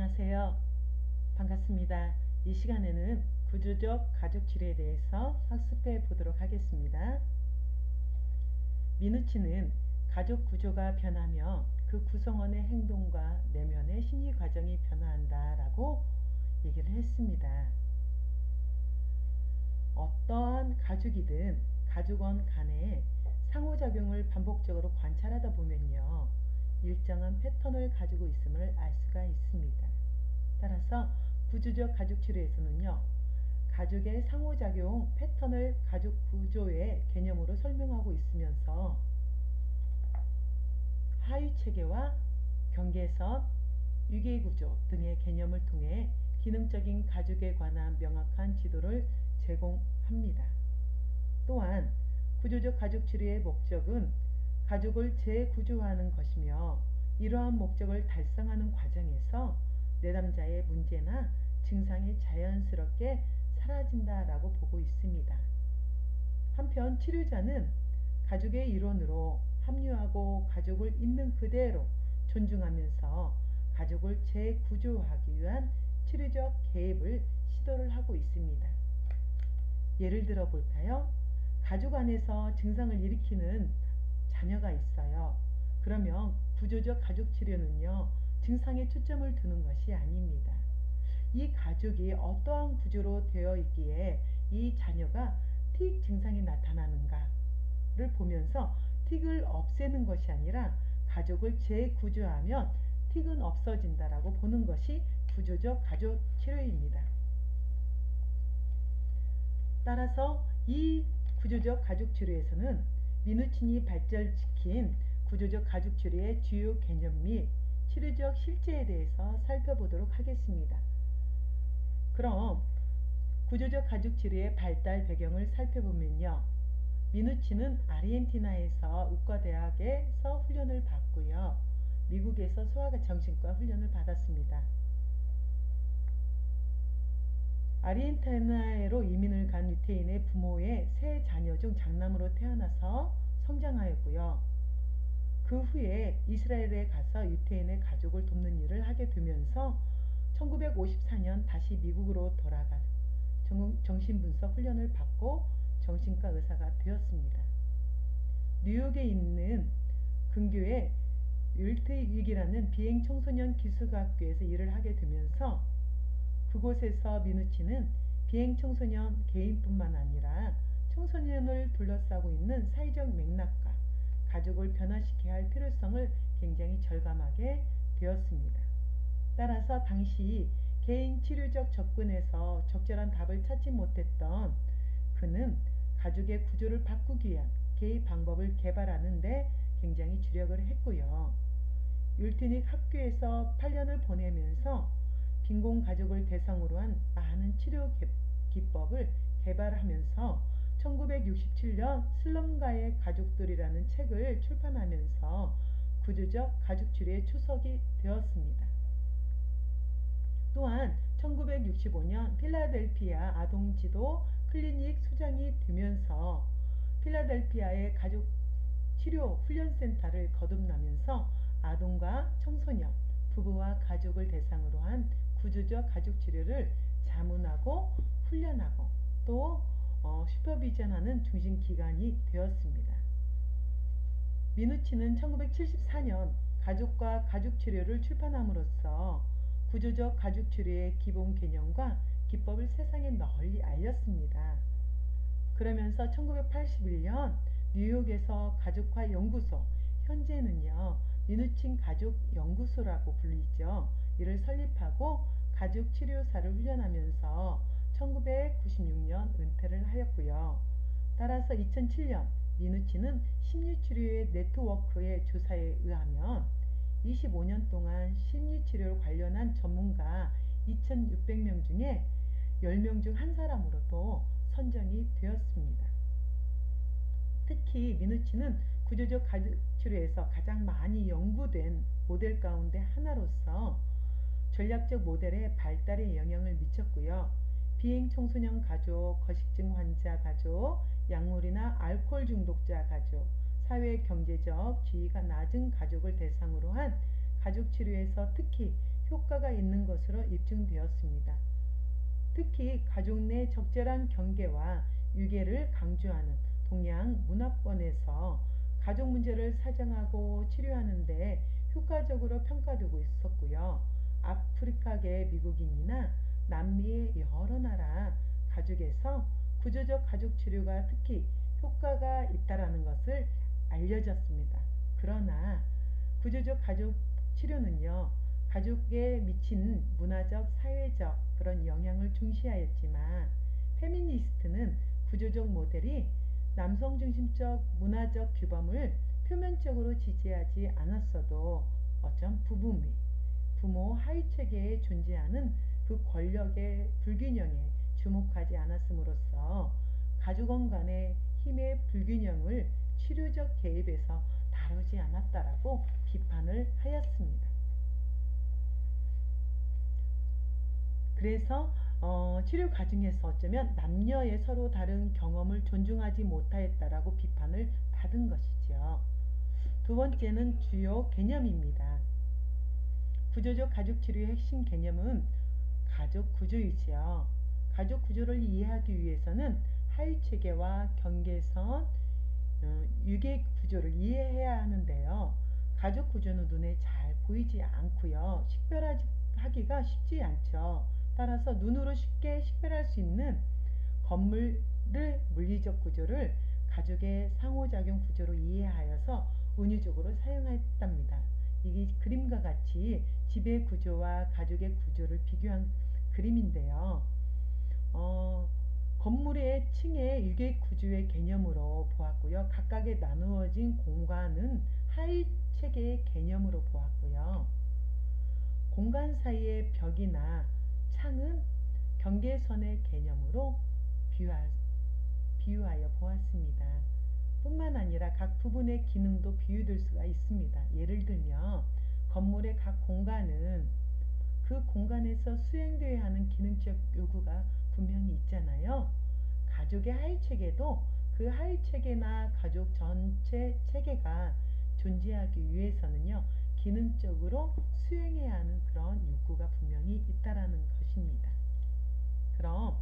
안녕하세요. 반갑습니다. 이 시간에는 구조적 가족치료에 대해서 학습해 보도록 하겠습니다. 미누치는 가족 구조가 변하며 그 구성원의 행동과 내면의 심리 과정이 변화한다 라고 얘기를 했습니다. 어떠한 가족이든 가족원 간에 상호작용을 반복적으로 관찰하다 보면요, 일정한 패턴을 가지고 있음을 알 수가 있습니다. 따라서 구조적 가족치료에서는요, 가족의 상호작용 패턴을 가족 구조의 개념으로 설명하고 있으면서 하위체계와 경계선, 유계구조 등의 개념을 통해 기능적인 가족에 관한 명확한 지도를 제공합니다. 또한 구조적 가족치료의 목적은 가족을 재구조하는 것이며, 이러한 목적을 달성하는 과정에서 내담자의 문제나 증상이 자연스럽게 사라진다라고 보고 있습니다. 한편 치료자는 가족의 일원으로 합류하고 가족을 있는 그대로 존중하면서 가족을 재구조하기 위한 치료적 개입을 시도를 하고 있습니다. 예를 들어 볼까요? 가족 안에서 증상을 일으키는 자녀가 있어요. 그러면 구조적 가족 치료는요, 증상에 초점을 두는 것이 아닙니다. 이 가족이 어떠한 구조로 되어 있기에 이 자녀가 틱 증상이 나타나는가를 보면서 틱을 없애는 것이 아니라 가족을 재구조하면 틱은 없어진다라고 보는 것이 구조적 가족 치료입니다. 따라서 이 구조적 가족 치료에서는 미누친이 발전시킨 구조적 가족 치료의 주요 개념 및 치료적 실제에 대해서 살펴보도록 하겠습니다. 그럼 구조적 가족 치료의 발달 배경을 살펴보면요, 미누치는 아르헨티나에서 의과대학에서 훈련을 받고요, 미국에서 소아정신과 훈련을 받았습니다. 아르헨티나로 이민을 간 유태인의 부모의 세 자녀 중 장남으로 태어나서 성장하였고요. 그 후에 이스라엘에 가서 유태인의 가족을 돕는 일을 하게 되면서 1954년 다시 미국으로 돌아가 정신분석 훈련을 받고 정신과 의사가 되었습니다. 뉴욕에 있는 근교의 율트윅이라는 비행청소년 기숙학교에서 일을 하게 되면서 그곳에서 미누치는 비행청소년 개인뿐만 아니라 청소년을 둘러싸고 있는 사회적 맥락과 가족을 변화시켜야 할 필요성을 굉장히 절감하게 되었습니다. 따라서 당시 개인 치료적 접근에서 적절한 답을 찾지 못했던 그는 가족의 구조를 바꾸기 위한 개입 방법을 개발하는 데 굉장히 주력을 했고요. 율트윅 학교에서 8년을 보내면서 빈곤 가족을 대상으로 한 많은 치료 기법을 개발하면서 1967년 슬럼가의 가족들이라는 책을 출판하면서 구조적 가족 치료의 초석이 되었습니다. 또한 1965년 필라델피아 아동지도 클리닉 소장이 되면서 필라델피아의 가족 치료 훈련센터를 거듭나면서 아동과 청소년, 부부와 가족을 대상으로 한 구조적 가족 치료를 자문하고 훈련하고 또 슈퍼비전하는 중심기관이 되었습니다. 미누치는 1974년 가족과 가족치료를 출판함으로써 구조적 가족치료의 기본 개념과 기법을 세상에 널리 알렸습니다. 그러면서 1981년 뉴욕에서 가족화 연구소, 현재는요 미누친 가족연구소라고 불리죠, 이를 설립하고 가족치료사를 훈련하면서 1996년 은퇴를 하였고요. 따라서 2007년 미누치는 심리치료의 네트워크의 조사에 의하면 25년 동안 심리치료를 관련한 전문가 2600명 중에 10명 중 한 사람으로도 선정이 되었습니다. 특히 미누치는 구조적 가족치료에서 가장 많이 연구된 모델 가운데 하나로서 전략적 모델의 발달에 영향을 미쳤고요. 비행청소년 가족, 거식증 환자 가족, 약물이나 알코올 중독자 가족, 사회 경제적 지위가 낮은 가족을 대상으로 한 가족치료에서 특히 효과가 있는 것으로 입증되었습니다. 특히 가족 내 적절한 경계와 유계를 강조하는 동양 문화권에서 가족 문제를 사정하고 치료하는 데 효과적으로 평가되고 있었고요. 아프리카계 미국인이나 남미의 여러 나라 가족에서 구조적 가족 치료가 특히 효과가 있다라는 것을 알려졌습니다. 그러나 구조적 가족 치료는요, 가족에 미친 문화적, 사회적 그런 영향을 중시하였지만 페미니스트는 구조적 모델이 남성 중심적 문화적 규범을 표면적으로 지지하지 않았어도 어쩜 부모 하위 체계에 존재하는 그 권력의 불균형에 주목하지 않았음으로써 가족원 간의 힘의 불균형을 치료적 개입에서 다루지 않았다라고 비판을 하였습니다. 그래서 치료 과정에서 어쩌면 남녀의 서로 다른 경험을 존중하지 못하였다라고 비판을 받은 것이죠. 두 번째는 주요 개념입니다. 구조적 가족 치료의 핵심 개념은 가족 구조이지요. 가족 구조를 이해하기 위해서는 하위 체계와 경계선, 유계 구조를 이해해야 하는데요. 가족 구조는 눈에 잘 보이지 않고요. 식별하기가 쉽지 않죠. 따라서 눈으로 쉽게 식별할 수 있는 건물의 물리적 구조를 가족의 상호작용 구조로 이해하여서 은유적으로 사용했답니다. 이게 그림과 같이 집의 구조와 가족의 구조를 비교한 그림인데요. 건물의 층의 유계 구조의 개념으로 보았고요. 각각의 나누어진 공간은 하위 체계의 개념으로 보았고요. 공간 사이의 벽이나 창은 경계선의 개념으로 비유하여 보았습니다. 뿐만 아니라 각 부분의 기능도 비유될 수가 있습니다. 예를 들면 건물의 각 공간은 그 공간에서 수행되어야 하는 기능적 요구가 분명히 있잖아요. 가족의 하위 체계도 그 하위 체계나 가족 전체 체계가 존재하기 위해서는요, 기능적으로 수행해야 하는 그런 욕구가 분명히 있다라는 것입니다. 그럼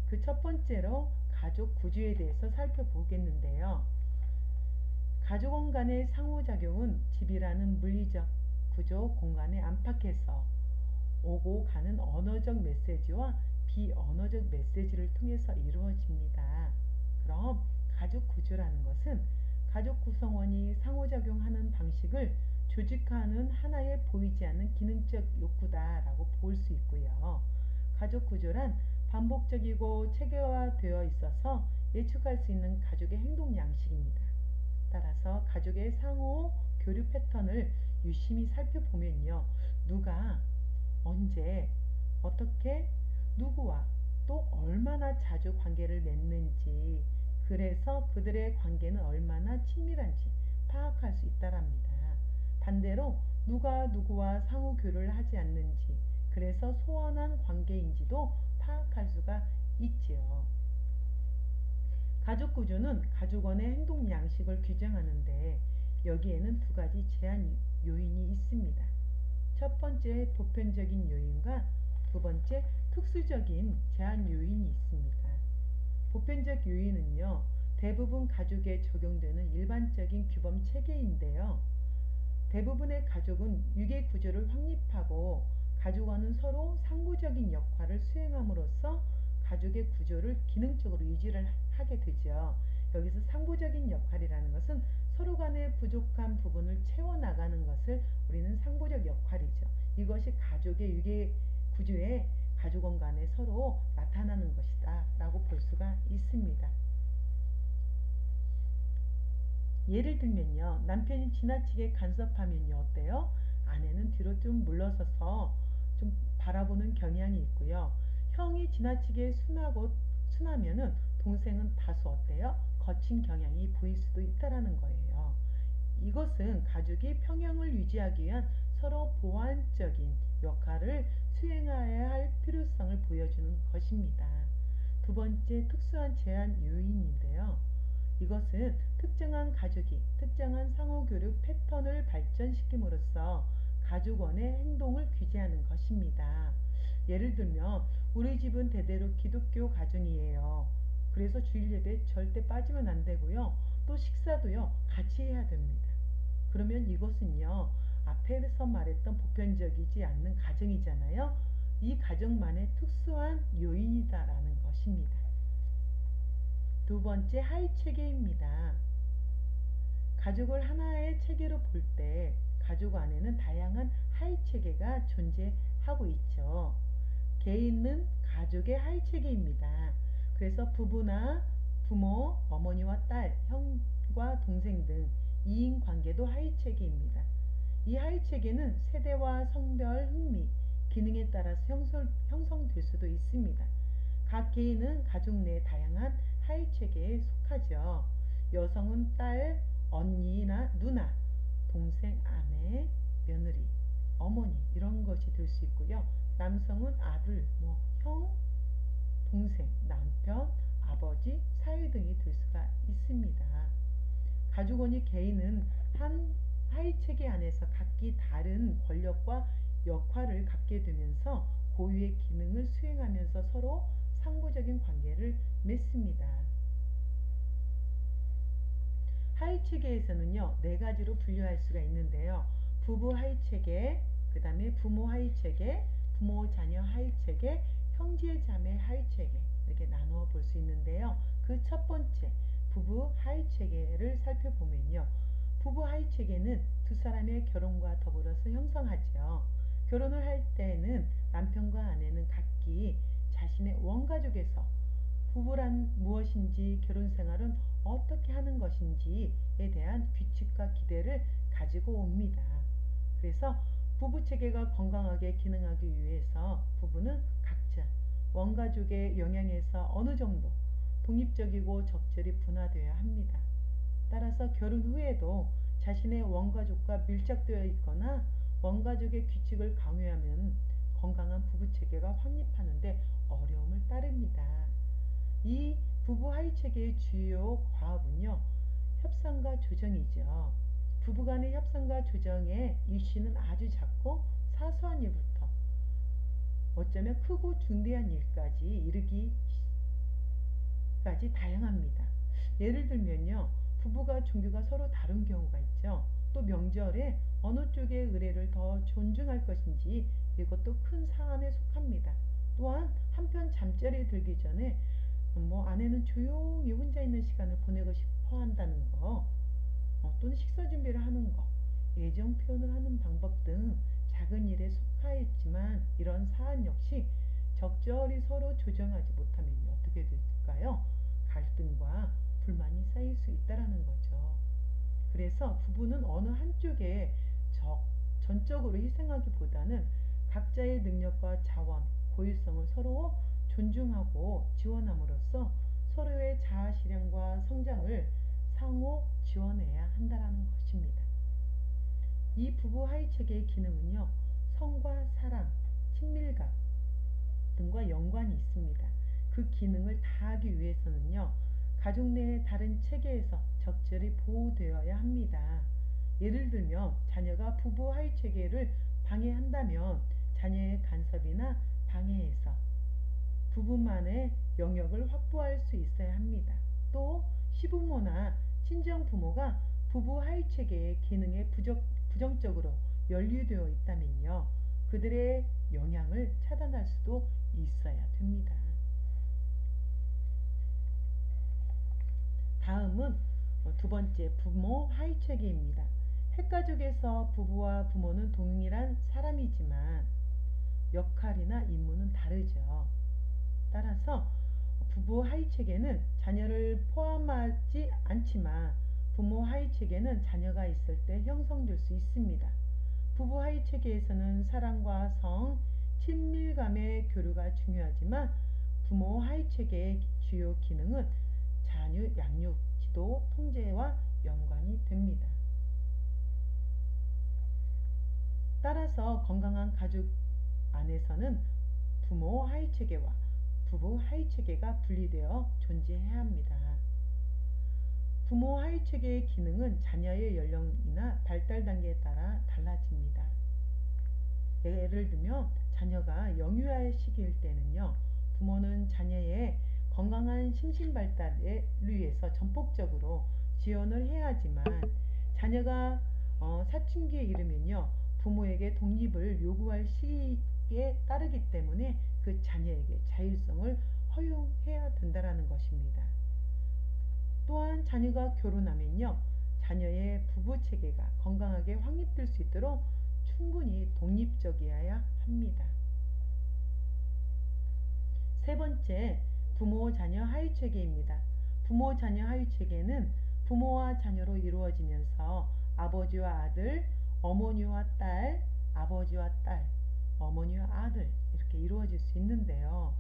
그 첫 번째로 가족 구조에 대해서 살펴보겠는데요. 가족원 간의 상호작용은 집이라는 물리적 구조 공간에 안팎에서 오고 가는 언어적 메시지와 비언어적 메시지를 통해서 이루어집니다. 그럼 가족 구조라는 것은 가족 구성원이 상호작용하는 방식을 조직화하는 하나의 보이지 않는 기능적 욕구다라고 볼 수 있고요. 가족 구조란 반복적이고 체계화되어 있어서 예측할 수 있는 가족의 행동 양식입니다. 따라서 가족의 상호 교류 패턴을 유심히 살펴보면요. 누가 언제 어떻게 누구와 또 얼마나 자주 관계를 맺는지, 그래서 그들의 관계는 얼마나 친밀한지 파악할 수 있다랍니다. 반대로 누가 누구와 상호 교류를 하지 않는지, 그래서 소원한 관계인지도 파악할 수가 있지요. 가족 구조는 가족원의 행동 양식을 규정하는데 여기에는 두 가지 제한 요인이 있습니다. 첫 번째 보편적인 요인과 두 번째 특수적인 제한 요인이 있습니다. 보편적 요인은요, 대부분 가족에 적용되는 일반적인 규범 체계인데요. 대부분의 가족은 유계 구조를 확립하고 가족과는 서로 상부적인 역할을 수행함으로써 가족의 구조를 기능적으로 유지를 하게 되죠. 여기서 상부적인 역할이라는 것은 서로 간의 부족한 부분을 채워나가는 것을 우리는 상부적 역할이죠. 이것이 가족의 유계 구조에 가족원 간에 서로 나타나는 것이다 라고 볼 수가 있습니다. 예를 들면요, 남편이 지나치게 간섭하면요 어때요? 아내는 뒤로 좀 물러서서 좀 바라보는 경향이 있고요. 형이 지나치게 순하면은 동생은 다소 어때요? 거친 경향이 보일 수도 있다라는 거예요. 이것은 가족이 평형을 유지하기 위한 서로 보완적인 역할을 수행해야 할 필요성을 보여주는 것입니다. 두 번째 특수한 제한 요인인데요. 이것은 특정한 가족이 특정한 상호교류 패턴을 발전시킴으로써 가족원의 행동을 규제하는 것입니다. 예를 들면 우리 집은 대대로 기독교 가정이에요. 그래서 주일 예배 절대 빠지면 안 되고요. 또 식사도요, 같이 해야 됩니다. 그러면 이것은요, 앞에서 말했던 보편적이지 않는 가정이잖아요. 이 가정만의 특수한 요인이다라는 것입니다. 두 번째, 하위 체계입니다. 가족을 하나의 체계로 볼 때 가족 안에는 다양한 하위 체계가 존재하고 있죠. 개인은 가족의 하위 체계입니다. 그래서 부부나 부모, 어머니와 딸, 형과 동생 등 이인 관계도 하위 체계입니다. 이 하위 체계는 세대와 성별, 흥미, 기능에 따라서 형성될 수도 있습니다. 각 개인은 가족 내 다양한 하위 체계에 속하죠. 여성은 딸, 언니나 누나, 동생, 아내, 며느리, 어머니 이런 것이 될 수 있고요. 남성은 아들, 형, 동생, 남편, 아버지, 사위 등이 될 수가 있습니다. 가족원이 개인은 한 하위 체계 안에서 각기 다른 권력과 역할을 갖게 되면서 고유의 기능을 수행하면서 서로 상호적인 관계를 맺습니다. 하위 체계에서는요, 네 가지로 분류할 수가 있는데요. 부부 하위 체계, 그 다음에 부모 하위 체계, 부모 자녀 하위 체계, 형제 자매 하위 체계 이렇게 나누어 볼 수 있는데요. 그 첫 번째 부부 하위 체계를 살펴보면요. 부부 하위 체계는 두 사람의 결혼과 더불어서 형성하죠. 결혼을 할 때는 남편과 아내는 각기 자신의 원가족에서 부부란 무엇인지, 결혼 생활은 어떻게 하는 것인지에 대한 규칙과 기대를 가지고 옵니다. 그래서 부부 체계가 건강하게 기능하기 위해서 부부는 각자 원가족의 영향에서 어느 정도 독립적이고 적절히 분화되어야 합니다. 따라서 결혼 후에도 자신의 원가족과 밀착되어 있거나 원가족의 규칙을 강요하면 건강한 부부 체계가 확립하는데 어려움을 따릅니다. 이 부부 하위 체계의 주요 과업은요, 협상과 조정이죠. 부부간의 협상과 조정의 이슈는 아주 작고 사소한 일부터 어쩌면 크고 중대한 일까지 이르기까지 다양합니다. 예를 들면요, 부부가 종교가 서로 다른 경우가 있죠. 또 명절에 어느 쪽의 의례를 더 존중할 것인지 이것도 큰 사안에 속합니다. 또한 한편 잠자리에 들기 전에 아내는 조용히 혼자 있는 시간을 보내고 싶어 한다는 거, 또는 식사 준비를 하는 거, 애정 표현을 하는 방법 등 작은 일에 속하였지만 이런 사안 역시 적절히 서로 조정하지 못하면 어떻게 될까요? 갈등과 불만이 쌓일 수 있다라는 거죠. 그래서 부부는 어느 한쪽에 전적으로 희생하기보다는 각자의 능력과 자원, 고유성을 서로 존중하고 지원함으로써 서로의 자아 실현과 성장을 상호 지원해야 한다는 것입니다. 이 부부 하위 체계의 기능은요, 성과 사랑, 친밀감 등과 연관이 있습니다. 그 기능을 다하기 위해서는요, 가족 내의 다른 체계에서 적절히 보호되어야 합니다. 예를 들면 자녀가 부부 하위 체계를 방해한다면 자녀의 간섭이나 방해에서 부부만의 영역을 확보할 수 있어야 합니다. 또 시부모나 친정부모가 부부 하위 체계의 기능에 부정적으로 연루되어 있다면요, 그들의 영향을 차단할 수도 있어야 됩니다. 다음은 두 번째 부모 하위 체계입니다. 핵가족에서 부부와 부모는 동일한 사람이지만 역할이나 임무는 다르죠. 따라서 부부 하위 체계는 자녀를 포함하지 않지만 부모 하위 체계는 자녀가 있을 때 형성될 수 있습니다. 부부 하위 체계에서는 사랑과 성, 친밀감의 교류가 중요하지만 부모 하위 체계의 주요 기능은 자녀 양육, 지도, 통제와 연관이 됩니다. 따라서 건강한 가족 안에서는 부모 하위 체계와 부부 하위 체계가 분리되어 존재해야 합니다. 부모 하위 체계의 기능은 자녀의 연령이나 발달 단계에 따라 달라집니다. 예를 들면 자녀가 영유아 시기일 때는요. 부모는 자녀의 건강한 심신 발달을 위해서 전폭적으로 지원을 해야 하지만 자녀가 사춘기에 이르면요. 부모에게 독립을 요구할 시기에 따르기 때문에 그 자녀에게 자율성을 허용해야 된다는 것입니다. 또한 자녀가 결혼하면요. 자녀의 부부 체계가 건강하게 확립될 수 있도록 충분히 독립적이어야 합니다. 세 번째, 부모 자녀 하위 체계입니다. 부모 자녀 하위 체계는 부모와 자녀로 이루어지면서 아버지와 아들, 어머니와 딸, 아버지와 딸, 어머니와 아들 이렇게 이루어질 수 있는데요.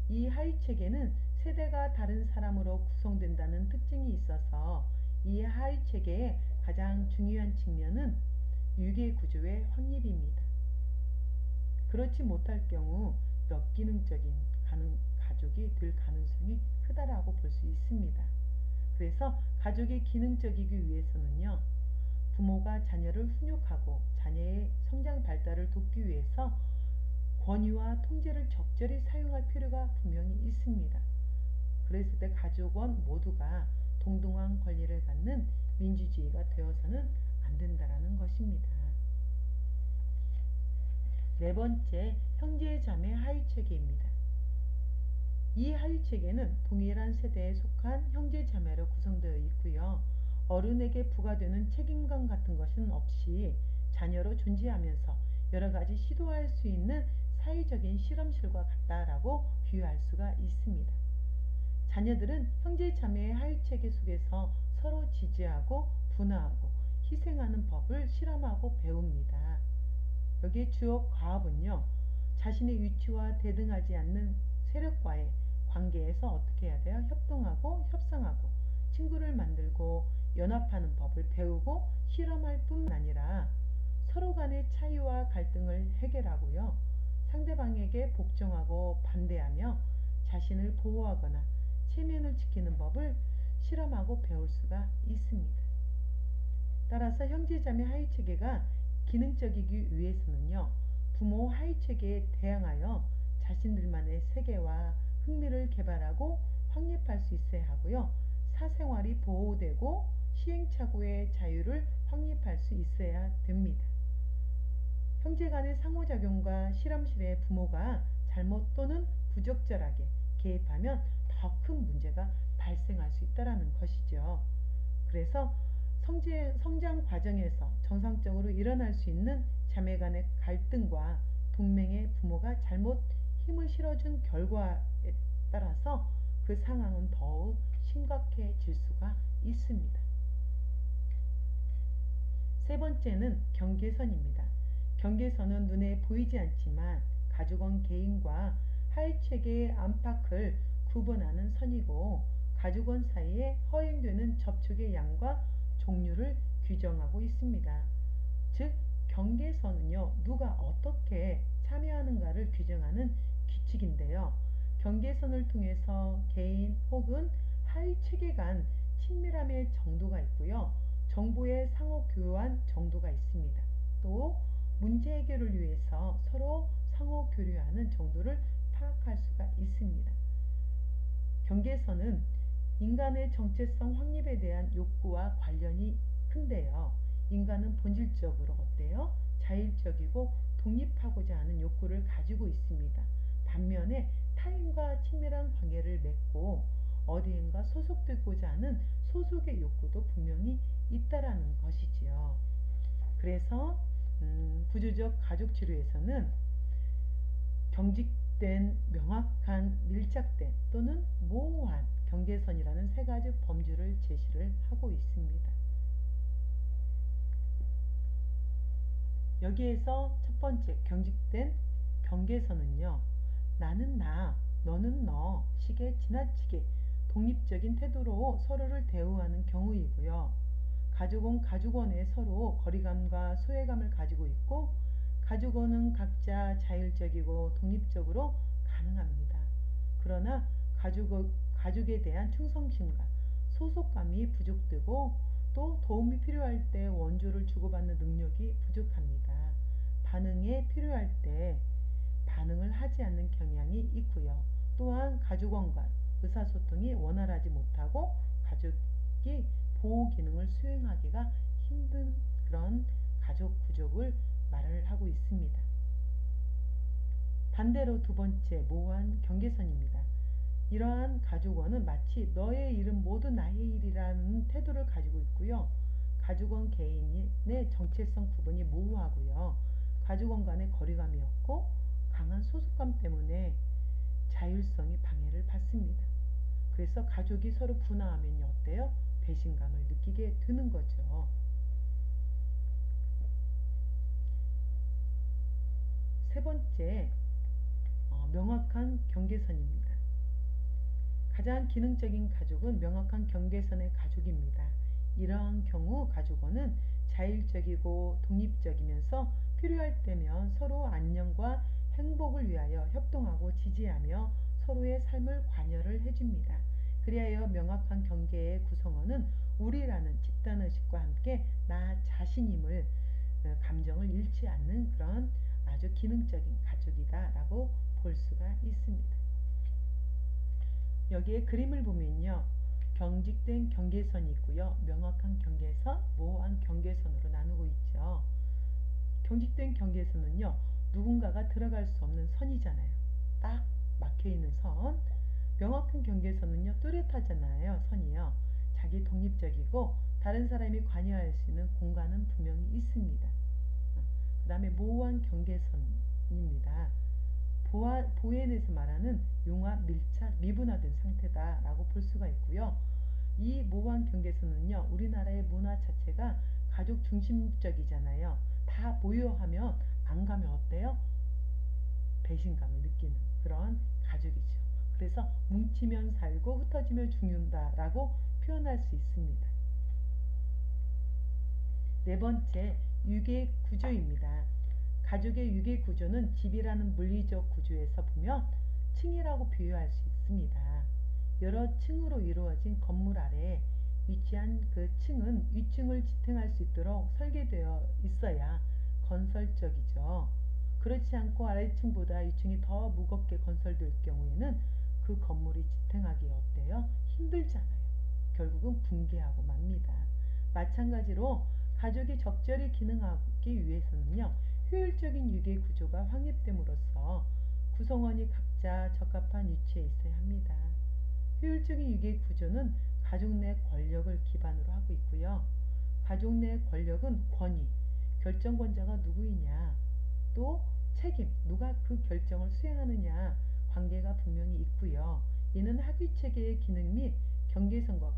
이 하위 체계는 세대가 다른 사람으로 구성된다는 특징이 있어서 이 하위 체계의 가장 중요한 측면은 유계 구조의 확립입니다. 그렇지 못할 경우 역기능적인 가족이 될 가능성이 크다라고 볼 수 있습니다. 그래서 가족이 기능적이기 위해서는요. 부모가 자녀를 훈육하고 자녀의 성장 발달을 돕기 위해서 권위와 통제를 적절히 사용할 필요가 분명히 있습니다. 그랬을 때 가족원 모두가 동등한 권리를 갖는 민주주의가 되어서는 안 된다라는 것입니다. 네 번째, 형제 자매 하위 체계입니다. 이 하위 체계는 동일한 세대에 속한 형제 자매로 구성되어 있고요. 어른에게 부과되는 책임감 같은 것은 없이 자녀로 존재하면서 여러 가지 시도할 수 있는 사회적인 실험실과 같다라고 비유할 수가 있습니다. 자녀들은 형제 자매의 하위 체계 속에서 서로 지지하고 분화하고 희생하는 법을 실험하고 배웁니다. 여기에 주요 과업은요. 자신의 위치와 대등하지 않는 세력과의 관계에서 어떻게 해야 돼요? 협동하고 협상하고 친구를 만들고 연합하는 법을 배우고 실험할 뿐만 아니라 서로 간의 차이와 갈등을 해결하고요. 상대방에게 복종하고 반대하며 자신을 보호하거나 체면을 지키는 법을 실험하고 배울 수가 있습니다. 따라서 형제자매 하위체계가 기능적이기 위해서는요. 부모 하위체계에 대항하여 자신들만의 세계와 흥미를 개발하고 확립할 수 있어야 하고요. 사생활이 보호되고 시행착오의 자유를 확립할 수 있어야 됩니다. 형제 간의 상호작용과 실험실의 부모가 잘못 또는 부적절하게 개입하면 더 큰 문제가 발생할 수 있다는 것이죠. 그래서 성장 과정에서 정상적으로 일어날 수 있는 자매 간의 갈등과 동맹의 부모가 잘못 힘을 실어준 결과에 따라서 그 상황은 더욱 심각해질 수가 있습니다. 세 번째는 경계선입니다. 경계선은 눈에 보이지 않지만 가족원 개인과 하위체계의 안팎을 구분하는 선이고 가족원 사이에 허용되는 접촉의 양과 종류를 규정하고 있습니다. 즉 경계선은요. 누가 어떻게 참여하는가를 규정하는 규칙인데요. 경계선을 통해서 개인 혹은 하위체계 간 친밀함의 정도가 있고요. 정보의 상호 교환 정도가 있습니다. 또 문제 해결을 위해서 서로 상호 교류하는 정도를 파악할 수가 있습니다. 경계선은 인간의 정체성 확립에 대한 욕구와 관련이 큰데요. 인간은 본질적으로 어때요? 자율적이고 독립하고자 하는 욕구를 가지고 있습니다. 반면에 타인과 친밀한 관계를 맺고 어디엔가 소속되고자 하는 소속의 욕구도 분명히 있다라는 것이지요. 그래서 구조적 가족 치료에서는 경직된, 명확한, 밀착된 또는 모호한 경계선이라는 세 가지 범주를 제시를 하고 있습니다. 여기에서 첫 번째 경직된 경계선은요. 나는 나, 너는 너 식의 지나치게 독립적인 태도로 서로를 대우하는 경우이고요. 가족은 가족원에 서로 거리감과 소외감을 가지고 있고 가족원은 각자 자율적이고 독립적으로 가능합니다. 그러나 가족에 대한 충성심과 소속감이 부족되고 또 도움이 필요할 때 원조를 주고받는 능력이 부족합니다. 반응에 필요할 때 반응을 하지 않는 경향이 있고요. 또한 가족원 간 의사소통이 원활하지 못하고 가족이 보호 기능을 수행하기가 힘든 그런 가족 구조를 말을 하고 있습니다. 반대로 두 번째, 모호한 경계선입니다. 이러한 가족원은 마치 너의 일은 모두 나의 일이라는 태도를 가지고 있고요. 가족원 개인의 정체성 구분이 모호하고요. 가족원 간의 거리감이 없고 강한 소속감 때문에 자율성이 방해를 받습니다. 그래서 가족이 서로 분화하면 어때요? 배신감을 느끼게 되는 거죠. 세 번째, 명확한 경계선입니다. 가장 기능적인 가족은 명확한 경계선의 가족입니다. 이러한 경우 가족원은 자율적이고 독립적이면서 필요할 때면 서로 안녕과 행복을 위하여 협동하고 지지하며 서로의 삶을 관여를 해줍니다. 그리하여 명확한 경계의 구성원은 우리라는 집단의식과 함께 나 자신임을 감정을 잃지 않는 그런 아주 기능적인 가족이다라고 볼 수가 있습니다. 여기에 그림을 보면요. 경직된 경계선이 있고요. 명확한 경계선, 모호한 경계선으로 나누고 있죠. 경직된 경계선은요. 누군가가 들어갈 수 없는 선이잖아요. 딱 막혀있는 선. 명확한 경계선은요. 뚜렷하잖아요. 선이요. 자기 독립적이고 다른 사람이 관여할 수 있는 공간은 분명히 있습니다. 그 다음에 모호한 경계선입니다. 보엔에서 말하는 융합, 밀착, 미분화된 상태다라고 볼 수가 있고요. 이 모호한 경계선은요. 우리나라의 문화 자체가 가족 중심적이잖아요. 다 보유하면 안 가면 어때요? 배신감을 느끼는 그런 가족이죠. 그래서 뭉치면 살고 흩어지면 죽는다라고 표현할 수 있습니다. 네 번째, 유계 구조입니다. 가족의 유계 구조는 집이라는 물리적 구조에서 보면 층이라고 비유할 수 있습니다. 여러 층으로 이루어진 건물 아래 위치한 그 층은 위층을 지탱할 수 있도록 설계되어 있어야 건설적이죠. 그렇지 않고 아래층보다 위층이 더 무겁게 건설될 경우에는 그 건물이 지탱하기 어때요? 힘들잖아요. 결국은 붕괴하고 맙니다. 마찬가지로 가족이 적절히 기능하기 위해서는요. 효율적인 유계 구조가 확립됨으로써 구성원이 각자 적합한 위치에 있어야 합니다. 효율적인 유계 구조는 가족 내 권력을 기반으로 하고 있고요. 가족 내 권력은 권위, 결정권자가 누구이냐, 또 책임, 누가 그 결정을 수행하느냐 관계가 분명히 있고요. 이는 학위체계의 기능 및 경계선과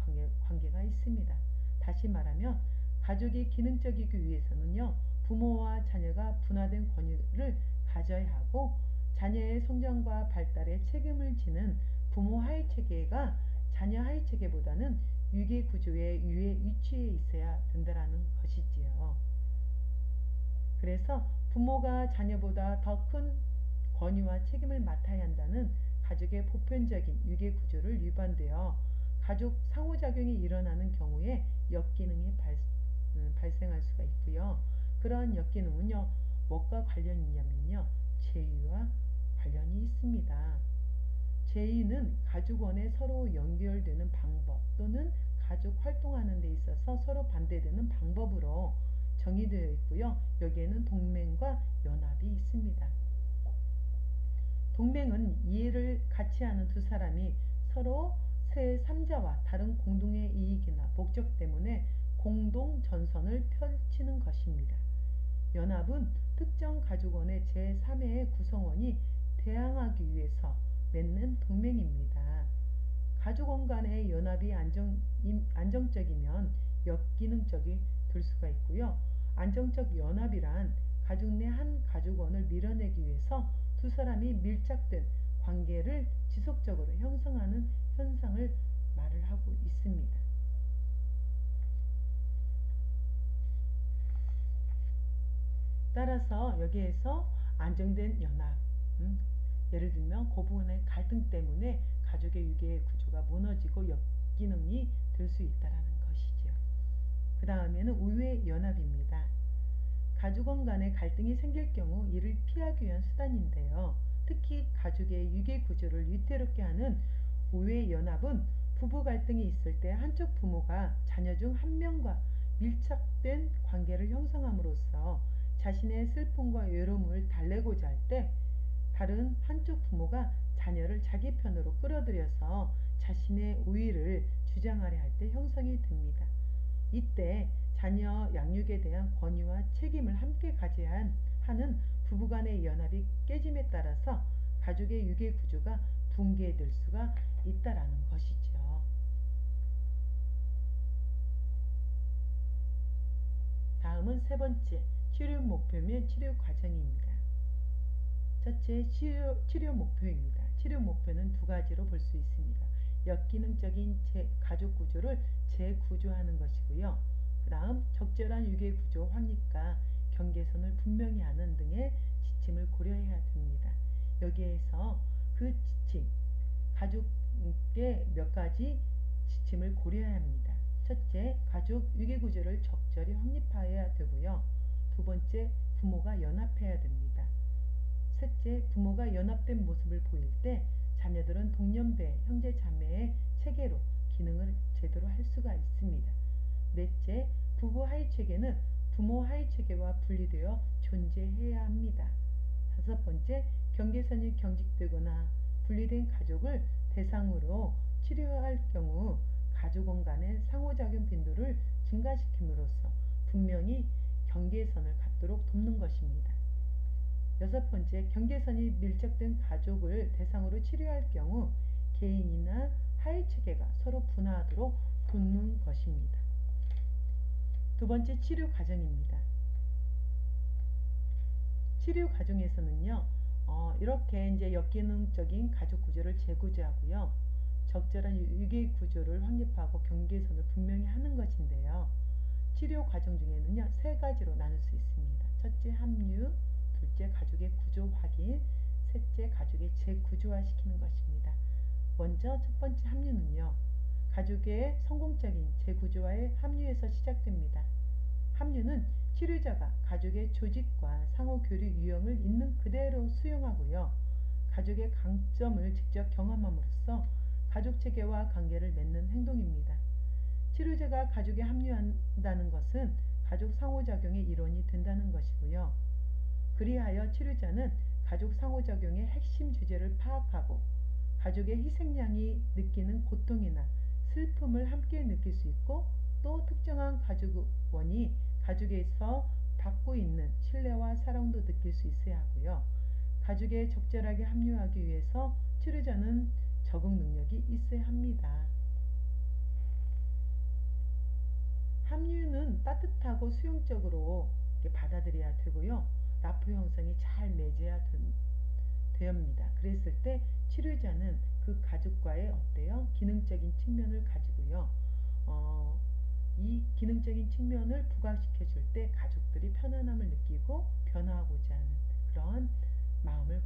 관계가 있습니다. 다시 말하면 가족이 기능적이기 위해서는요. 부모와 자녀가 분화된 권위를 가져야 하고 자녀의 성장과 발달에 책임을 지는 부모 하위 체계가 자녀 하위 체계보다는 유계 구조의 유에 위치해 있어야 된다라는 것이지요. 그래서 부모가 자녀보다 더 큰 권위와 책임을 맡아야 한다는 가족의 보편적인 유계 구조를 위반되어 가족 상호작용이 일어나는 경우에 역기능이 발생할 수가 있고요. 그러한 역기능은요. 뭐가 관련이 있냐면요. 제의와 관련이 있습니다. 제의는 가족원에 서로 연결되는 방법 또는 가족 활동하는 데 있어서 서로 반대되는 방법으로 정의되어 있고요. 여기에는 동맹과 연합이 있습니다. 동맹은 이해를 같이 하는 두 사람이 서로 제3자와 다른 공동의 이익이나 목적 때문에 공동 전선을 펼치는 것입니다. 연합은 특정 가족원의 제3의 구성원이 대항하기 위해서 맺는 동맹입니다. 가족원 간의 연합이 안정적이면 역기능적이 될 수가 있고요. 안정적 연합이란 가족 내 한 가족원을 밀어내기 위해서 두 사람이 밀착된 관계를 지속적으로 형성하는 현상을 말을 하고 있습니다. 따라서 여기에서 안정된 연합, 예를 들면 고부간의 갈등 때문에 가족의 유계 구조가 무너지고 역기능이 될 수 있다는 것이죠. 그 다음에는 우회 연합입니다. 가족원 간의 갈등이 생길 경우 이를 피하기 위한 수단인데요. 특히 가족의 유기 구조를 위태롭게 하는 우애 연합은 부부 갈등이 있을 때 한쪽 부모가 자녀 중 한 명과 밀착된 관계를 형성함으로써 자신의 슬픔과 외로움을 달래고자 할 때 다른 한쪽 부모가 자녀를 자기 편으로 끌어들여서 자신의 우위를 주장하려 할 때 형성이 됩니다. 이때 자녀 양육에 대한 권위와 책임을 함께 가져야 하는 부부간의 연합이 깨짐에 따라서 가족의 유괴 구조가 붕괴될 수가 있다라는 것이죠. 다음은 세 번째, 치료 목표 및 치료 과정입니다. 첫째, 치료 목표입니다. 치료 목표는 두 가지로 볼 수 있습니다. 역기능적인 가족 구조를 재구조하는 것이고요. 그 다음 적절한 유괴 구조 확립과 경계선을 분명히 하는 등의 지침을 고려해야 됩니다. 여기에서 그 지침, 가족의 몇 가지 지침을 고려해야 합니다. 첫째, 가족 유괴 구조를 적절히 확립하여야 되고요. 두 번째, 부모가 연합해야 됩니다. 셋째, 부모가 연합된 모습을 보일 때 자녀들은 동년배, 형제 자매의 체계로 기능을 제대로 할 수가 있습니다. 넷째, 부부 하위 체계는 부모 하위 체계와 분리되어 존재해야 합니다. 다섯 번째, 경계선이 경직되거나 분리된 가족을 대상으로 치료할 경우 가족원 간의 상호작용 빈도를 증가시킴으로써 분명히 경계선을 갖도록 돕는 것입니다. 여섯 번째, 경계선이 밀착된 가족을 대상으로 치료할 경우 개인이나 하위 체계가 서로 분화하도록 돕는 것입니다. 두 번째, 치료 과정입니다. 치료 과정에서는요, 이렇게 이제 역기능적인 가족 구조를 재구조하고요, 적절한 유기 구조를 확립하고 경계선을 분명히 하는 것인데요. 치료 과정 중에는요, 세 가지로 나눌 수 있습니다. 첫째, 합류, 둘째, 가족의 구조 확인, 셋째, 가족의 재구조화시키는 것입니다. 먼저 첫 번째 합류는요, 가족의 성공적인 재구조화의 합류에서 시작됩니다. 합류는 치료자가 가족의 조직과 상호 교류 유형을 있는 그대로 수용하고요, 가족의 강점을 직접 경험함으로써 가족 체계와 관계를 맺는 행동입니다. 치료자가 가족에 합류한다는 것은 가족 상호작용의 일원이 된다는 것이고요. 그리하여 치료자는 가족 상호작용의 핵심 주제를 파악하고 가족의 희생양이 느끼는 고통이나 슬픔을 함께 느낄 수 있고, 또 특정한 가족원이 가족에서 받고 있는 신뢰와 사랑도 느낄 수 있어야 하고요. 가족에 적절하게 합류하기 위해서 치료자는 적응 능력이 있어야 합니다. 합류는 따뜻하고 수용적으로 받아들여야 되고요. 라포 형성이 잘 맺어야 됩니다. 그랬을 때 치료자는 그 가족과의 기능적인 측면을 가지고요. 이 기능적인 측면을 부각시켜 줄 때 가족들이 편안함을 느끼고 변화하고자 하는 그런 마음을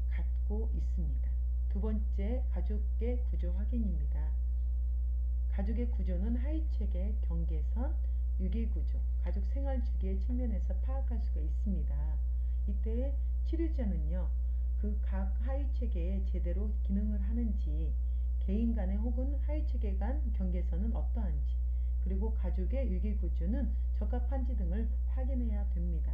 갖고 있습니다. 두 번째, 가족의 구조 확인입니다. 가족의 구조는 하위체계, 경계선, 유기구조, 가족 생활 주기의 측면에서 파악할 수가 있습니다. 이때 치료자는요, 그 각 하위체계에 제대로 기능을 하는지, 개인 간의 혹은 하위체계 간 경계선은 어떠한지, 그리고 가족의 유기구조는 적합한지 등을 확인해야 됩니다.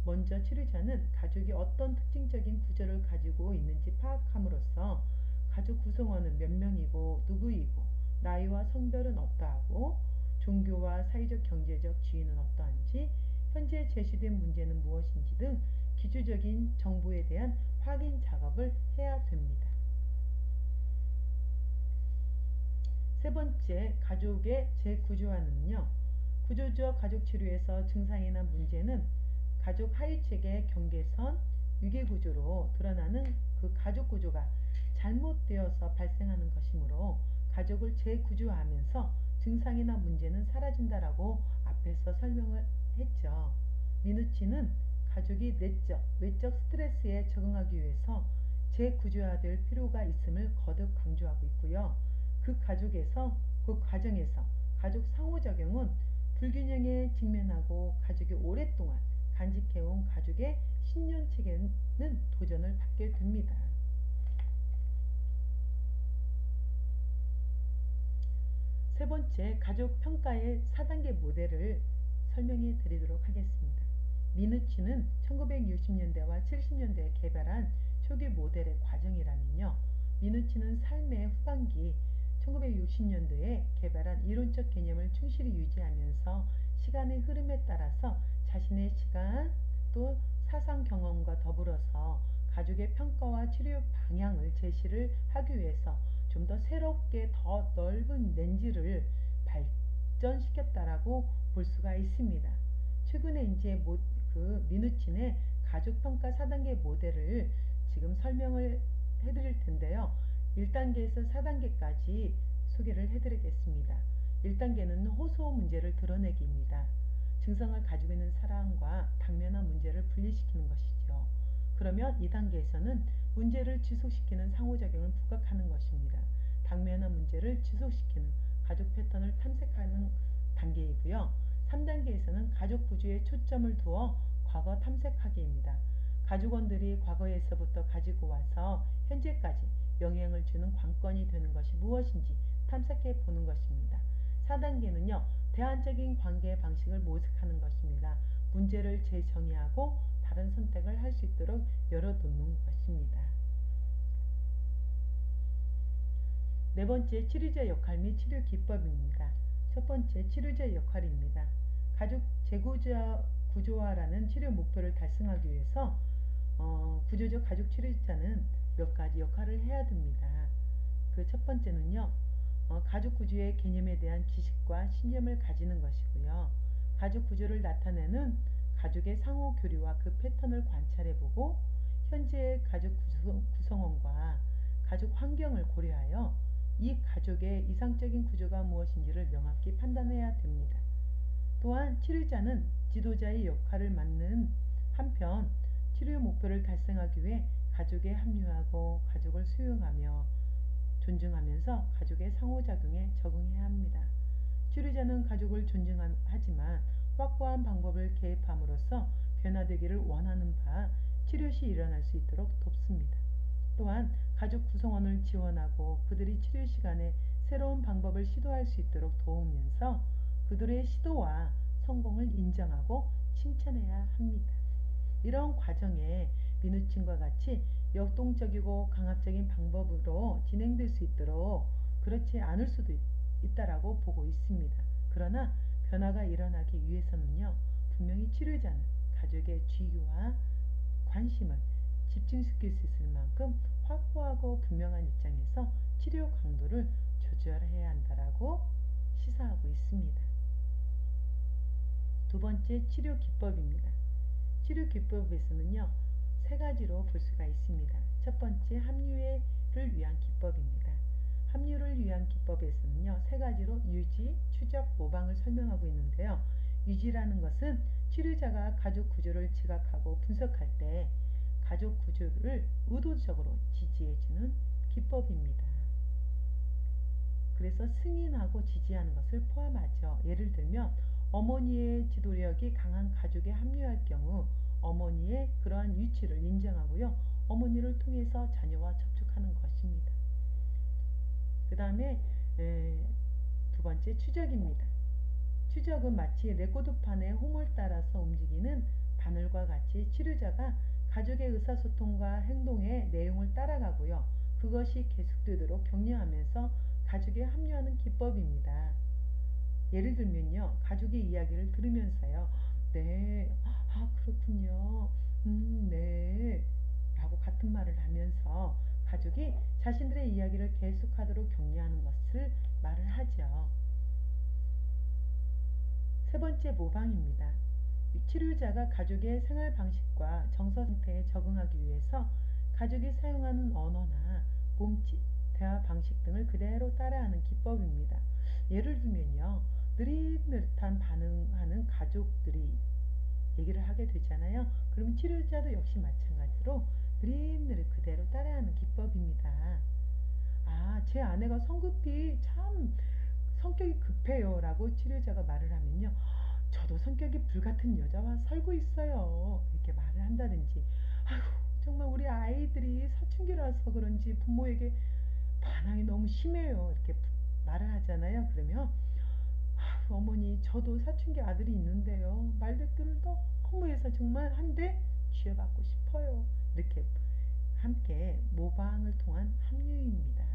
먼저 치료자는 가족이 어떤 특징적인 구조를 가지고 있는지 파악함으로써 가족 구성원은 몇 명이고 누구이고, 나이와 성별은 어떠하고, 종교와 사회적 경제적 지위는 어떠한지, 현재 제시된 문제는 무엇인지 등 기초적인 정보에 대한 확인 작업을 해야 됩니다. 세 번째, 가족의 재구조화는요, 구조적 가족 치료에서 증상이나 문제는 가족 하위체계 경계선, 유기구조로 드러나는 그 가족 구조가 잘못되어서 발생하는 것이므로 가족을 재구조하면서 증상이나 문제는 사라진다라고 앞에서 설명을 했죠. 미누치는 가족이 내적, 외적 스트레스에 적응하기 위해서 재구조화될 필요가 있음을 거듭 강조하고 있고요. 그 과정에서 가족 상호작용은 불균형에 직면하고 가족이 오랫동안 간직해온 가족의 신념체계는 도전을 받게 됩니다. 세 번째, 가족 평가의 4단계 모델을 설명해 드리도록 하겠습니다. 미누치는 1960년대와 70년대에 개발한 초기 모델의 과정이라면요. 미누치는 삶의 후반기 1960년도에 개발한 이론적 개념을 충실히 유지하면서 시간의 흐름에 따라서 자신의 시간 또 사상 경험과 더불어서 가족의 평가와 치료 방향을 제시를 하기 위해서 좀 더 새롭게 더 넓은 렌즈를 발전시켰다라고 볼 수가 있습니다. 최근에 이제 미누친의 가족평가 4단계 모델을 지금 설명을 해드릴 텐데요. 1단계에서 4단계까지 소개를 해드리겠습니다. 1단계는 호소 문제를 드러내기입니다. 증상을 가지고 있는 사람과 당면한 문제를 분리시키는 것이죠. 그러면 2단계에서는 문제를 지속시키는 상호작용을 부각하는 것입니다. 당면한 문제를 지속시키는 가족 패턴을 탐색하는 단계이고요. 3단계에서는 가족 구조에 초점을 두어 과거 탐색하기입니다. 가족원들이 과거에서부터 가지고 와서 현재까지 영향을 주는 관건이 되는 것이 무엇인지 탐색해 보는 것입니다. 4단계는요. 대안적인 관계 방식을 모색하는 것입니다. 문제를 재정의하고 다른 선택을 할 수 있도록 열어두는 것입니다. 네 번째, 치료자 역할 및 치료 기법입니다. 첫 번째, 치료자 역할입니다. 가족 재구조화라는 치료 목표를 달성하기 위해서 구조적 가족 치료자는 몇 가지 역할을 해야 됩니다. 그 첫 번째는요. 가족 구조의 개념에 대한 지식과 신념을 가지는 것이고요. 가족 구조를 나타내는 가족의 상호 교류와 그 패턴을 관찰해보고 현재의 가족 구성원과 가족 환경을 고려하여 이 가족의 이상적인 구조가 무엇인지를 명확히 판단해야 됩니다. 또한 치료자는 지도자의 역할을 맡는 한편 치료 목표를 달성하기 위해 가족에 합류하고 가족을 수용하며 존중하면서 가족의 상호작용에 적응해야 합니다. 치료자는 가족을 존중하지만 확고한 방법을 개입함으로써 변화되기를 원하는 바 치료 시 일어날 수 있도록 돕습니다. 또한 가족 구성원을 지원하고 그들이 치료 시간에 새로운 방법을 시도할 수 있도록 도우면서 그들의 시도와 성공을 인정하고 칭찬해야 합니다. 이런 과정에 미누친과 같이 역동적이고 강압적인 방법으로 진행될 수 있도록 그렇지 않을 수도 있다라고 보고 있습니다. 그러나 변화가 일어나기 위해서는요. 분명히 치료자는 가족의 주의와 관심을 집중시킬 수 있을 만큼 확고하고 분명한 입장에서 치료 강도를 조절해야 한다라고 시사하고 있습니다. 두 번째, 치료 기법입니다. 치료 기법에서는요. 세 가지로 볼 수가 있습니다. 첫 번째, 합류를 위한 기법입니다. 합류를 위한 기법에서는요. 세 가지로 유지, 추적, 모방을 설명하고 있는데요. 유지라는 것은 치료자가 가족 구조를 지각하고 분석할 때 가족 구조를 의도적으로 지지해주는 기법입니다. 그래서 승인하고 지지하는 것을 포함하죠. 예를 들면 어머니의 지도력이 강한 가족에 합류할 경우 어머니의 그러한 위치를 인정하고요. 어머니를 통해서 자녀와 접촉하는 것입니다. 그 다음에 두 번째, 추적입니다. 추적은 마치 레코드판의 홈을 따라서 움직이는 바늘과 같이 치료자가 가족의 의사소통과 행동의 내용을 따라가고요. 그것이 계속되도록 격려하면서 가족에 합류하는 기법입니다. 예를 들면요. 가족의 이야기를 들으면서요. 네, 그렇군요. 네. 라고 같은 말을 하면서 가족이 자신들의 이야기를 계속하도록 격려하는 것을 말을 하죠. 세 번째, 모방입니다. 치료자가 가족의 생활 방식과 정서 상태에 적응하기 위해서 가족이 사용하는 언어나 몸짓, 대화 방식 등을 그대로 따라하는 기법입니다. 예를 들면요. 느릿느릿한 반응하는 가족들이 얘기를 하게 되잖아요. 그러면 치료자도 역시 마찬가지로 느릿느릿 그대로 따라하는 기법입니다. 제 아내가 성급히 참 성격이 급해요 라고 치료자가 말을 하면요, 저도 성격이 불같은 여자와 살고 있어요 이렇게 말을 한다든지, 아이고 정말 우리 아이들이 사춘기라서 그런지 부모에게 반항이 너무 심해요 이렇게 말을 하잖아요. 그러면 어머니 저도 사춘기 아들이 있는데요, 말대꾸를 너무 해서 정말 한 대 쥐어받고 싶어요 이렇게 함께 모방을 통한 합류입니다.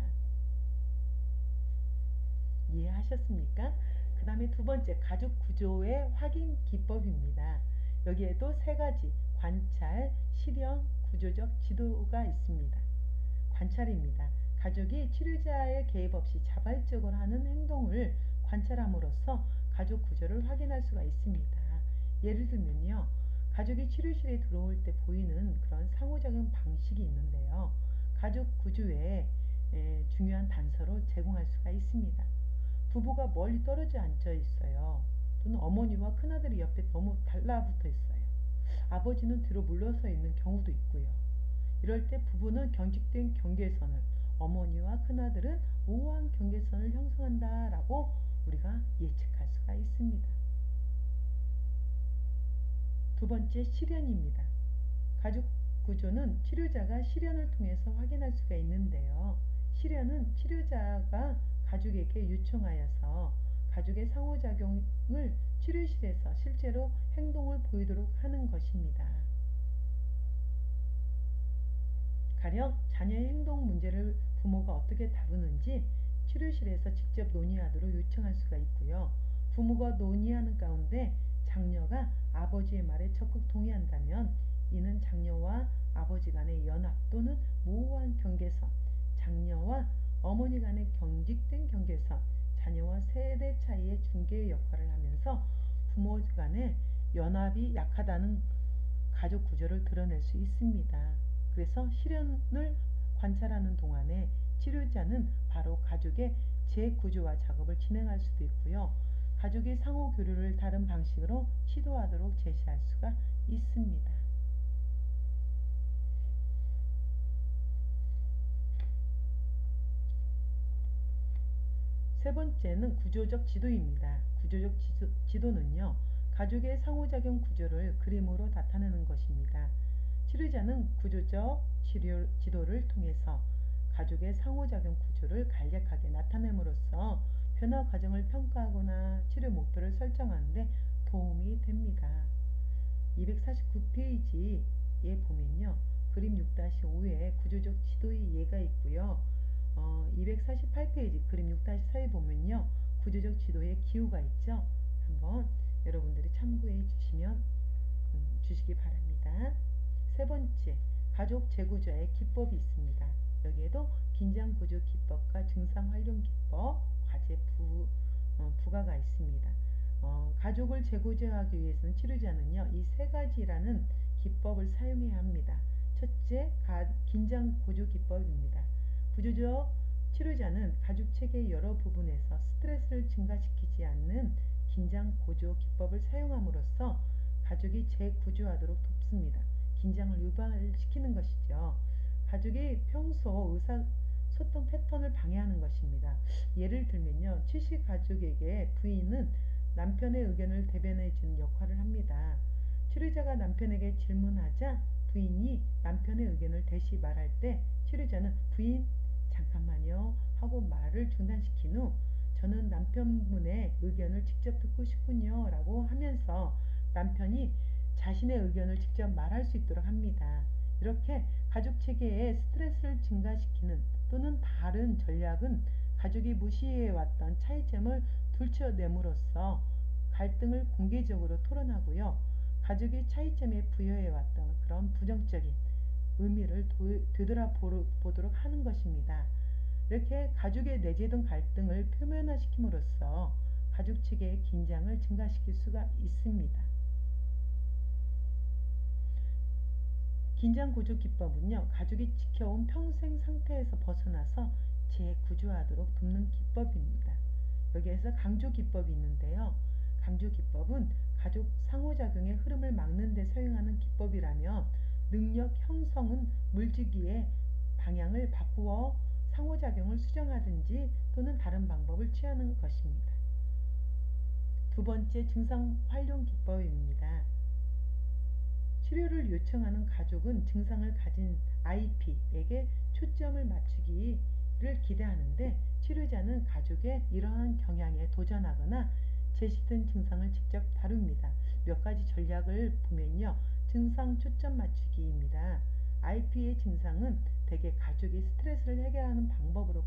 이해하셨습니까? 그 다음에 두 번째, 가족 구조의 확인 기법입니다. 여기에도 세 가지: 관찰, 실현, 구조적 지도가 있습니다. 관찰입니다. 가족이 치료자의 개입 없이 자발적으로 하는 행동을 관찰함으로써 가족 구조를 확인할 수가 있습니다. 예를 들면요, 가족이 치료실에 들어올 때 보이는 그런 상호작용 방식이 있는데요, 가족 구조에 중요한 단서로 제공할 수가 있습니다. 부부가 멀리 떨어져 앉아 있어요. 또는 어머니와 큰아들이 옆에 너무 달라붙어 있어요. 아버지는 뒤로 물러서 있는 경우도 있고요. 이럴 때 부부는 경직된 경계선을, 어머니와 큰아들은 모호한 경계선을 형성한다라고 우리가 예측할 수가 있습니다. 두 번째, 실현입니다. 가족 구조는 치료자가 실현을 통해서 확인할 수가 있는데요, 실현은 치료자가 가족에게 요청하여서 가족의 상호작용을 치료실에서 실제로 행동을 보이도록 하는 것입니다. 가령 자녀의 행동 문제를 부모가 어떻게 다루는지 치료실에서 직접 논의하도록 요청할 수가 있고요. 부모가 논의하는 가운데 장녀가 아버지의 말에 적극 동의한다면 이는 장녀와 아버지 간의 연합 또는 모호한 경계선, 장녀와 어머니 간의 경직된 경계선, 자녀와 세대 차이의 중개 역할을 하면서 부모 간의 연합이 약하다는 가족 구조를 드러낼 수 있습니다. 그래서 실현을 관찰하는 동안에 치료자는 바로 가족의 재구조화 작업을 진행할 수도 있고요, 가족의 상호 교류를 다른 방식으로 시도하도록 제시할 수가 있습니다. 세 번째는 구조적 지도입니다. 구조적 지도는요, 가족의 상호작용 구조를 그림으로 나타내는 것입니다. 치료자는 구조적 지도를 통해서 가족의 상호작용 구조를 간략하게 나타냄으로써 변화 과정을 평가하거나 치료 목표를 설정하는 데 도움이 됩니다. 249페이지에 보면요, 그림 6-5에 구조적 지도의 예가 있고요, 248페이지 그림 6-4에 보면요, 구조적 지도의 기호가 있죠. 한번 여러분들이 참고해 주시기 바랍니다. 세 번째, 가족 재구조의 기법이 있습니다. 여기에도 긴장 구조 기법과 증상 활용 기법, 과제 부가가 있습니다. 가족을 재구조하기 위해서는 치료자는요, 이 세 가지라는 기법을 사용해야 합니다. 첫째, 긴장 구조 기법입니다. 구조적 치료자는 가족 체계의 여러 부분에서 스트레스를 증가시키지 않는 긴장 고조 기법을 사용함으로써 가족이 재구조하도록 돕습니다. 긴장을 유발시키는 것이죠. 가족이 평소 의사소통 패턴을 방해하는 것입니다. 예를 들면요, 치식 가족에게 부인은 남편의 의견을 대변해 주는 역할을 합니다. 치료자가 남편에게 질문하자 부인이 남편의 의견을 대시 말할 때 치료자는 부인 잠깐만요 하고 말을 중단시킨 후 저는 남편분의 의견을 직접 듣고 싶군요 라고 하면서 남편이 자신의 의견을 직접 말할 수 있도록 합니다. 이렇게 가족 체계에 스트레스를 증가시키는 또는 다른 전략은 가족이 무시해왔던 차이점을 들춰냄으로써 갈등을 공개적으로 토론하고요, 가족이 차이점에 부여해왔던 그런 부정적인 의미를 되돌아보도록 하는 것입니다. 이렇게 가족의 내재된 갈등을 표면화시킴으로써 가족 체계의 긴장을 증가시킬 수가 있습니다. 긴장 구조 기법은요, 가족이 지켜온 평생 상태에서 벗어나서 재구조하도록 돕는 기법입니다. 여기에서 강조 기법이 있는데요, 강조 기법은 가족 상호작용의 흐름을 막는 데 사용하는 기법이라면 능력 형성은 물주기의 방향을 바꾸어 상호작용을 수정하든지 또는 다른 방법을 취하는 것입니다. 두 번째, 증상 활용 기법입니다. 치료를 요청하는 가족은 증상을 가진 IP에게 초점을 맞추기를 기대하는데, 치료자는 가족의 이러한 경향에 도전하거나 제시된 증상을 직접 다룹니다. 몇 가지 전략을 보면요. 증상 초점 맞추기입니다. IP의 증상은 대개 가족이 스트레스를 해결하는 방법으로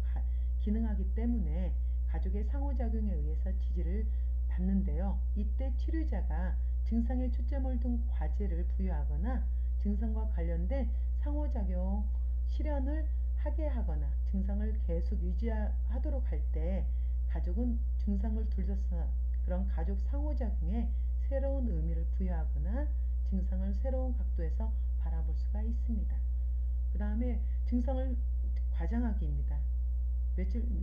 기능하기 때문에 가족의 상호작용에 의해서 지지를 받는데요. 이때 치료자가 증상에 초점을 둔 과제를 부여하거나 증상과 관련된 상호작용 실현을 하게 하거나 증상을 계속 유지하도록 할 때, 가족은 증상을 둘러싼 그런 가족 상호작용에 새로운 의미를 부여하거나 증상을 새로운 각도에서 바라볼 수가 있습니다. 그 다음에 증상을 과장하기입니다.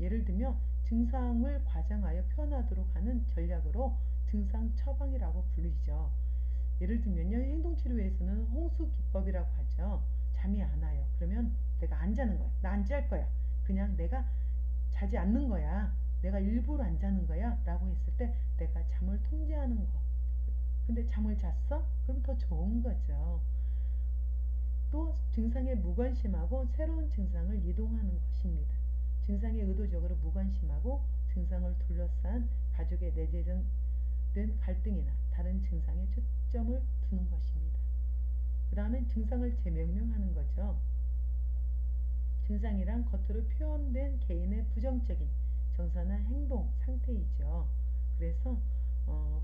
예를 들면 증상을 과장하여 표현하도록 하는 전략으로 증상 처방이라고 불리죠. 예를 들면요, 행동치료에서는 홍수 기법이라고 하죠. 잠이 안 와요. 그러면 내가 안 자는 거야. 나 안 잘 거야. 그냥 내가 자지 않는 거야. 내가 일부러 안 자는 거야. 라고 했을 때 내가 잠을 통제하는 거. 근데 잠을 잤어? 그럼 더 좋은 거죠. 또 증상에 무관심하고 새로운 증상을 이동하는 것입니다. 증상에 의도적으로 무관심하고 증상을 둘러싼 가족의 내재된 갈등이나 다른 증상에 초점을 두는 것입니다. 그 다음엔 증상을 재명명하는 거죠. 증상이란 겉으로 표현된 개인의 부정적인 정서나 행동, 상태이죠. 그래서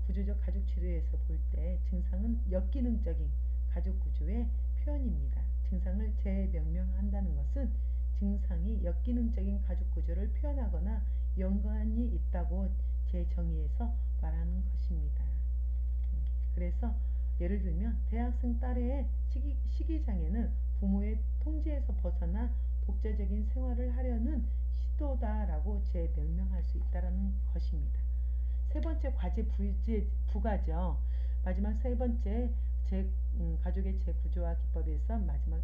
구조적 가족 치료에서 볼 때 증상은 역기능적인 가족 구조의 표현입니다. 증상을 재명명한다는 것은 증상이 역기능적인 가족 구조를 표현하거나 연관이 있다고 재정의해서 말하는 것입니다. 그래서 예를 들면 대학생 딸의 식이장애는 부모의 통제에서 벗어나 독자적인 생활을 하려는 시도다라고 재명명할 수 있다는 것입니다. 세 번째, 과제 부가죠. 마지막 세 번째, 가족의 재구조화 기법에서 마지막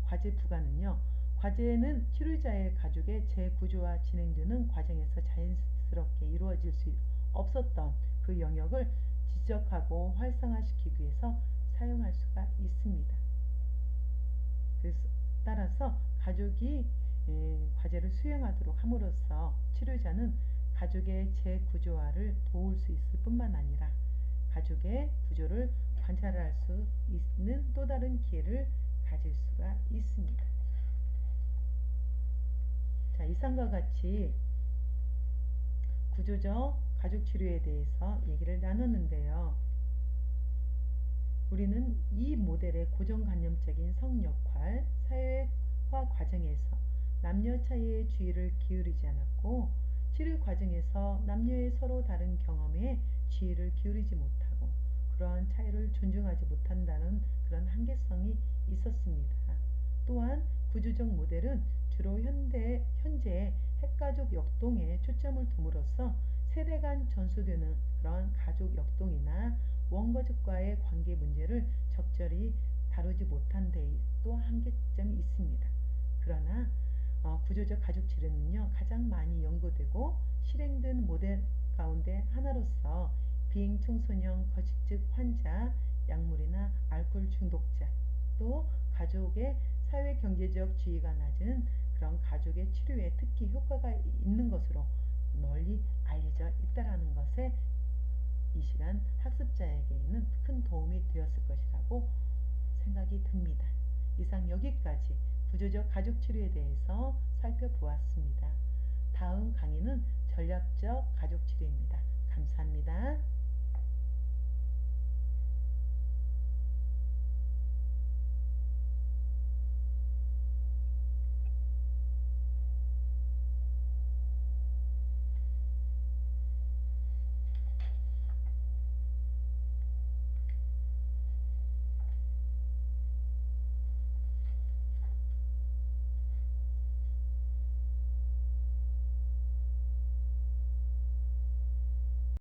과제 부가는요. 과제는 치료자의 가족의 재구조화 진행되는 과정에서 자연스럽게 이루어질 수 없었던 그 영역을 지적하고 활성화시키기 위해서 사용할 수가 있습니다. 그래서 따라서 가족이 과제를 수행하도록 함으로써 치료자는 가족의 재구조화를 도울 수 있을 뿐만 아니라 가족의 구조를 관찰할 수 있는 또 다른 기회를 가질 수가 있습니다. 자, 이상과 같이 구조적 가족 치료에 대해서 얘기를 나눴는데요. 우리는 이 모델의 고정관념적인 성역할, 사회화 과정에서 남녀 차이에 주의를 기울이지 않았고, 치료 과정에서 남녀의 서로 다른 경험에 주의를 기울이지 못하고 그러한 차이를 존중하지 못한다는 그런 한계성이 있었습니다. 또한 구조적 모델은 주로 현재의 핵가족 역동에 초점을 둠으로써 세대 간 전수되는 그런 가족 역동이나 원가족과의 관계 문제를 적절히 다루지 못한 데 또 한계점이 있습니다. 그러나 구조적 가족 치료는요, 가장 많이 연구되고 실행된 모델 가운데 하나로서 비행 청소년, 거식증 환자, 약물이나 알코올 중독자, 또 가족의 사회 경제적 지위가 낮은 그런 가족의 치료에 특히 효과가 있는 것으로 널리 알려져 있다라는 것에 이 시간 학습자에게는 큰 도움이 되었을 것이라고 생각이 듭니다. 이상 여기까지 구조적 가족 치료에 대해서 살펴보았습니다. 다음 강의는 전략적 가족 치료입니다. 감사합니다.